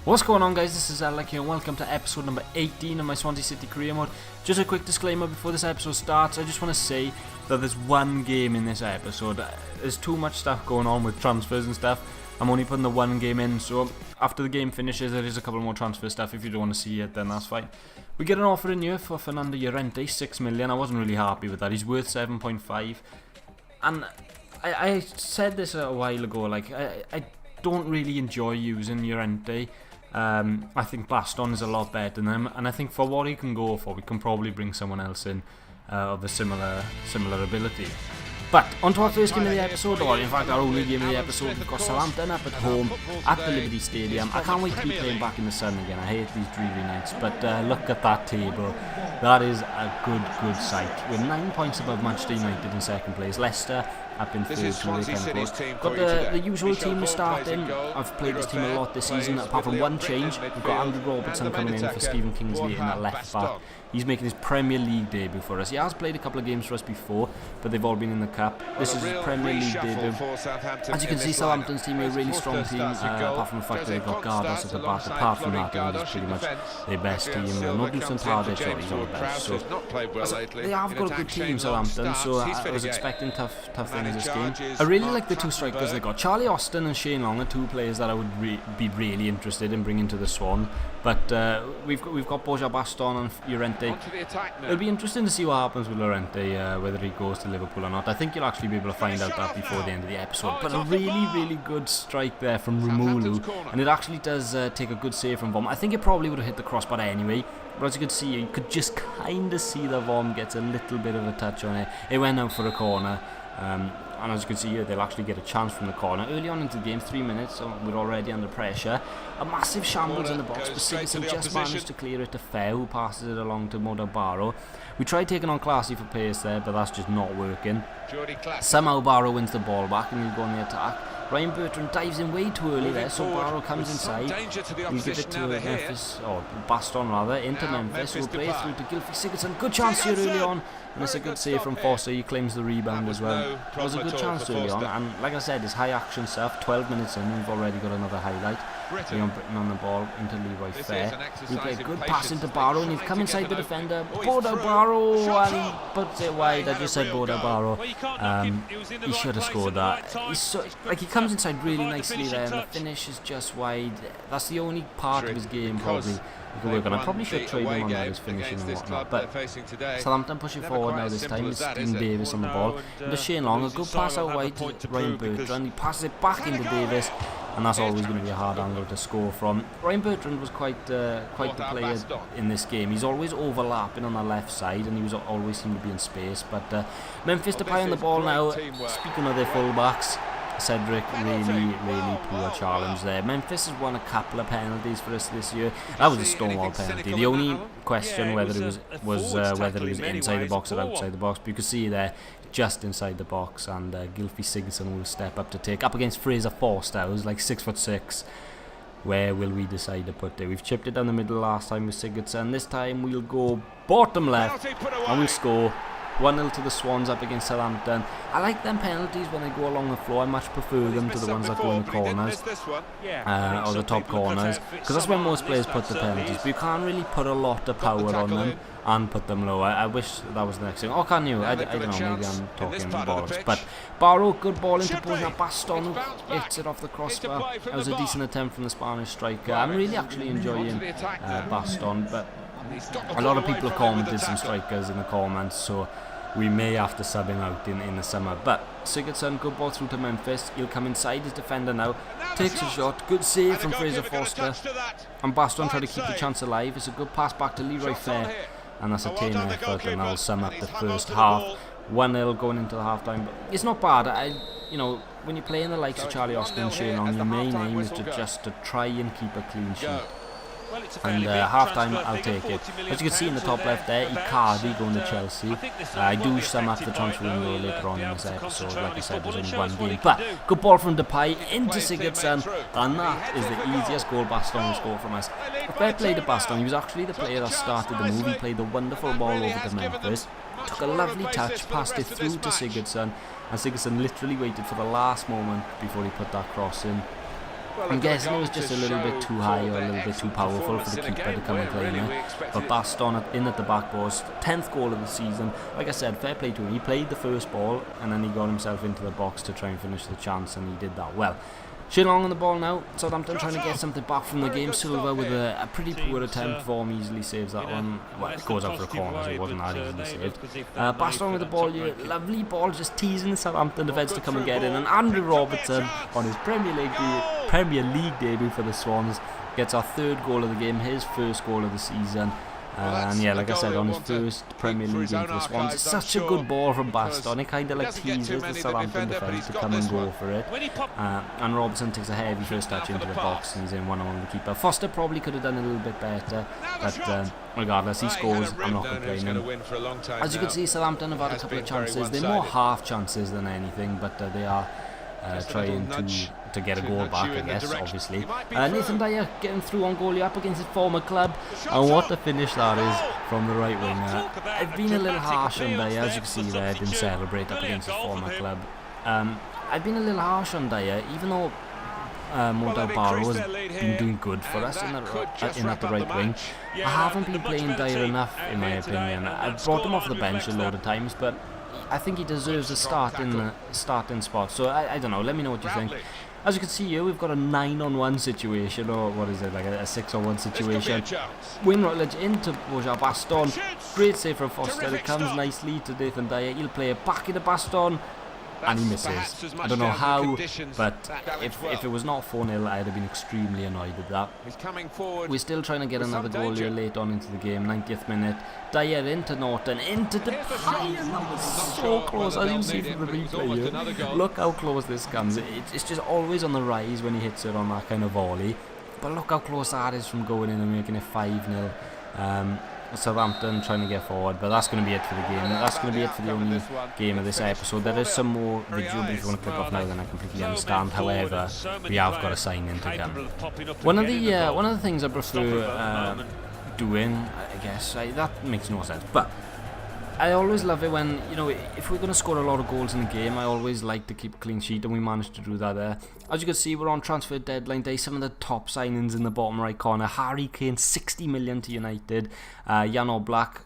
What's going on, guys? This is Alec here and welcome to episode number 18 of my Swansea City career mode. Just a quick disclaimer before this episode starts. I just want to say that there's one game in this episode. There's too much stuff going on with transfers and stuff. I'm only putting the one game in, so after the game finishes there is a couple more transfer stuff. If you don't want to see it, then that's fine. We get an offer in here for Fernando Llorente, 6 million. I wasn't really happy with that. He's worth 7.5. And I said this a while ago, like I don't really enjoy using Llorente. I think Baston is a lot better than him, and I think for what he can go for, we can probably bring someone else in of a similar ability. But on to our first game of the episode, or in fact our only game of the episode. We've got Southampton up at home at the Liberty Stadium. I can't wait to be playing back in the sun again. I hate these dreary nights, but look at that table. That is a good sight. We're 9 points above Manchester United in second place. Leicester up in third. Got the usual team starting. I've played this team a lot this season, apart from one change. We've got Andrew Robertson coming in for Stephen Kingsley in at left back. He's making his Premier League debut for us. He has played a couple of games for us before, but they've all been in the Cup. This is his Premier League debut. As you can see, Southampton's team are a really strong team, apart from the fact that they've got Gardos at the back. Apart from that, I think it's pretty much their best team. No Dusan Tadic, or he's all the best. So they have got a good team, Southampton, so I was expecting tough things this game. I really like the two strikers they got. Charlie Austin and Shane Long are two players that I would be really interested in bringing to the Swan. But we've got Borja Baston and Llorente. It'll be interesting to see what happens with Llorente, whether he goes to Liverpool or not. I think you'll actually be able to find out that before the end of the episode. But a really good strike there from Romulu, and it actually does take a good save from Vom. I think it probably would have hit the crossbar anyway, but as you could see, you could just kind of see that Vom gets a little bit of a touch on it. It went out for a corner. And as you can see here, they'll actually get a chance from the corner. Early on into the game, 3 minutes, so we're already under pressure. A massive shambles in the box, but Sigurdsson just managed to clear it to Fair, who passes it along to Moda Barrow. We tried taking on Classy for pace there, but that's just not working. Somehow Barrow wins the ball back and he'll go on the attack. Ryan Bertrand dives in way too early there, so Barrow comes inside. He'll give it to Memphis, or Baston rather, into Memphis, who'll play through to Gylfi Sigurdsson. Good chance here early on, and it's a good save from Foster. He claims the rebound as well. It was a good chance early on, and like I said, it's high action stuff. 12 minutes in, we've already got another highlight. Leon Britton on the ball into Leroy Fair. He plays a good pass into Barrow, and he's come inside the defender. Boda Barrow, and he puts it wide. I just said Boda Barrow. He should have scored that. He comes inside really nicely there, and the finish is just wide. That's the only part of his game probably we can work on. I probably should trade him on his finishing and whatnot, but Southampton pushing forward now this time. It's Dean Davis on the ball. Into Shane Long, a good pass out wide to Ryan Bertrand. He passes it back into Davis, and that's always going to be a hard angle to score from. Ryan Bertrand was quite the player in this game. He's always overlapping on the left side, and he was always seemed to be in space. But Memphis Depay on the ball now. Speaking of their fullbacks, Cedric, really poor challenge there. Memphis has won a couple of penalties for us this year. That was a Stonewall penalty. The only question whether it was whether it was inside the box or outside the box. But you can see there, just inside the box, and Gylfi Sigurdsson will step up to take up against Fraser Forster, who's like 6'6". Where will we decide to put it? We've chipped it down the middle last time with Sigurdsson. This time we'll go bottom left, and we'll score. 1-0 to the Swans up against Southampton. I like them penalties when they go along the floor. I much prefer them to the ones that go in the corners, or the top corners, because that's where most players put the penalties. But you can't really put a lot of power on them and put them low. I wish that was the next thing. Oh, can you? I don't know, maybe I'm talking bollocks. But Barrow, good ball into Borja Baston, who hits it off the crossbar. That was a decent attempt from the Spanish striker. I'm really actually enjoying Baston, but a lot of people have commented some strikers in the comments, so we may have to sub him out in the summer. But Sigurdsson, good ball through to Memphis. He'll come inside his defender now. Takes a shot. Good save from Fraser Forster. And Baston trying to keep the chance alive. It's a good pass back to Leroy Fair. And that's a team effort, and that'll sum up the first half. 1-0 going into the half time. But it's not bad. When you're playing the likes of Charlie Austin and Shane Long, your main aim is to try and keep a clean sheet. And half time, I'll take it. As you can see in the top left there, Icardi going to Chelsea. I do sum up the transfer window later on in this episode. Like I said, there's only one game. But good ball from Depay into Sigurdsson, and that is the easiest goal Baston will score from us. Fair play to Baston. He was actually the player that started the move. He played the wonderful ball over to Memphis. Took a lovely touch, passed it through to Sigurdsson, and Sigurdsson literally waited for the last moment before he put that cross in. I'm guessing it was just a little bit too high or a little bit too powerful for the keeper to come and claim it. But Baston in at the back post, 10th goal of the season. Like I said, fair play to him. He played the first ball and then he got himself into the box to try and finish the chance, and he did that well. Shane Long on the ball now. Southampton trying to get something back from the game. Silva with a pretty poor attempt. Vorm easily saves that one. Well, it goes out for a corner, so it wasn't that easily saved. Baston with the ball here. Lovely ball, just teasing the Southampton defence to come and get in. And Andrew Robertson on his Premier League debut for the Swans gets our 3rd goal of the game, his 1st goal of the season. And yeah, like I said, on his first Premier League game for the Swans, it's such a good ball from Baston. It kind of like teases the Southampton defence to come and go for it. And Robertson takes a heavy first touch into the box and he's in 1-on-1 with the keeper. Foster probably could have done a little bit better, but regardless, he scores. I'm not complaining. As you can see, Southampton have had a couple of chances. They're more half chances than anything, but they are trying to get a goal back, I guess, obviously. Nathan Dyer getting through on goalie up against his former club, and what a finish that is from the right winger. I've been a little harsh on Dyer, as you can see there, didn't celebrate up against his former club. I've been a little harsh on Dyer, even though Model Barrow has been doing good for us in at the right wing. I haven't been playing Dyer enough, in my opinion. I've brought him off the bench a load of times, but I think he deserves a starting spot. So I don't know, let me know what you think. As you can see here, we've got a 9-on-1 situation, or what is it, like a 6-on-1 situation. Wayne Rutledge into Bojan Baston. Great save from Foster. It comes nicely to Nathan Dyer. He'll play it back into Baston, and he misses. I don't know how, but if it was not 4-0, I'd have been extremely annoyed at that. We're still trying to get another goal here late on into the game, 90th minute. Dyer into Norton, into Depay, and that was so close, as you see from the replay here. Look how close this comes. It's just always on the rise when he hits it on that kind of volley. But look how close that is from going in and making it 5-0. Southampton trying to get forward, but that's going to be it for the game. That's going to be it for the only game of this episode. There is some more video, but if you want to click off now, then I completely understand. However, we have got a sign in to come. One of the things I prefer doing, I guess, that makes no sense, but I always love it when, you know, if we're going to score a lot of goals in the game, I always like to keep a clean sheet, and we managed to do that there. As you can see, we're on transfer deadline day. Some of the top signings in the bottom right corner. Harry Kane, 60 million to United. Jan Oblak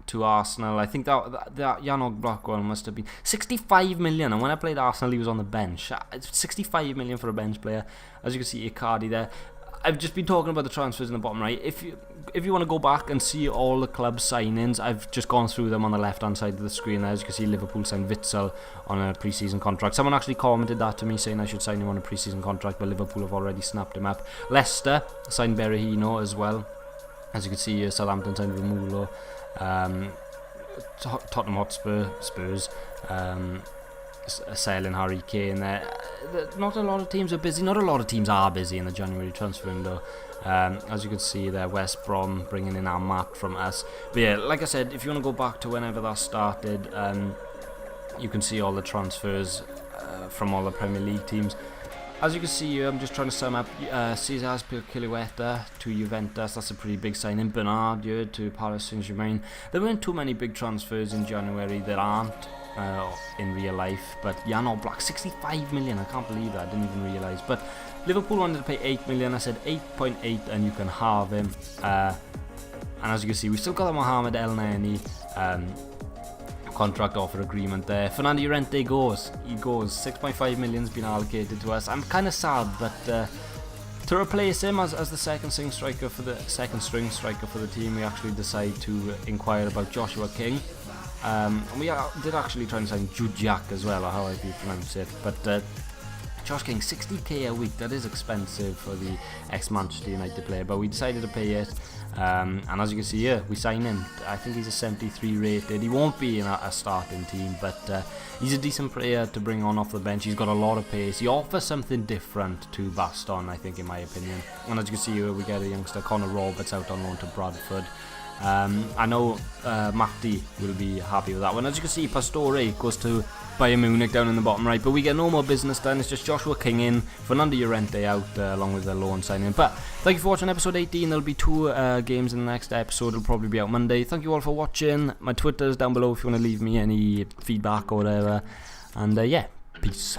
to Arsenal. I think that Jan Oblak one must have been 65 million, and when I played Arsenal, he was on the bench. It's 65 million for a bench player. As you can see, Icardi there. I've just been talking about the transfers in the bottom right. If you want to go back and see all the club signings, I've just gone through them on the left hand side of the screen. As you can see, Liverpool signed Witsel on a pre-season contract. Someone actually commented that to me, saying I should sign him on a pre-season contract, but Liverpool have already snapped him up. Leicester signed Berahino as well. As you can see here, Southampton signed Romulo. Tottenham Hotspur, Spurs, selling Harry Kane there. Not a lot of teams are busy. Not a lot of teams are busy in the January transfer window. As you can see there, West Brom bringing in our Matt from us. But yeah, like I said, if you want to go back to whenever that started, you can see all the transfers from all the Premier League teams. As you can see here, I'm just trying to sum up. Cesar Azpilicueta to Juventus, that's a pretty big signing. Bernard here to Paris Saint-Germain. There weren't too many big transfers in January that aren't in real life, but Jan Oblak, 65 million, I can't believe that, I didn't even realise. But Liverpool wanted to pay 8 million, I said 8.8 and you can have him. And as you can see, we still got the Mohamed El Neni contract offer agreement there. Fernando Llorente goes, 6.5 million's been allocated to us. I'm kind of sad, but to replace him as the second string striker for the team, we actually decide to inquire about Joshua King. We did actually try and sign Jujak as well, or however you pronounce it, but Josh King, 60k a week, that is expensive for the ex-Manchester United player, but we decided to pay it, and as you can see here, we sign him. I think he's a 73 rated. He won't be in a starting team, but he's a decent player to bring on off the bench. He's got a lot of pace. He offers something different to Baston, I think, in my opinion. And as you can see here, we get a youngster, Connor Roberts, out on loan to Bradford. I know Matty will be happy with that one. As you can see, Pastore goes to Bayern Munich down in the bottom right, but we get no more business done. It's just Joshua King in, Fernando Llorente out, along with the loan signing. But thank you for watching episode 18. There'll be 2 games in the next episode. It'll probably be out Monday. Thank you all for watching. My Twitter's down below if you want to leave me any feedback or whatever. And yeah, peace.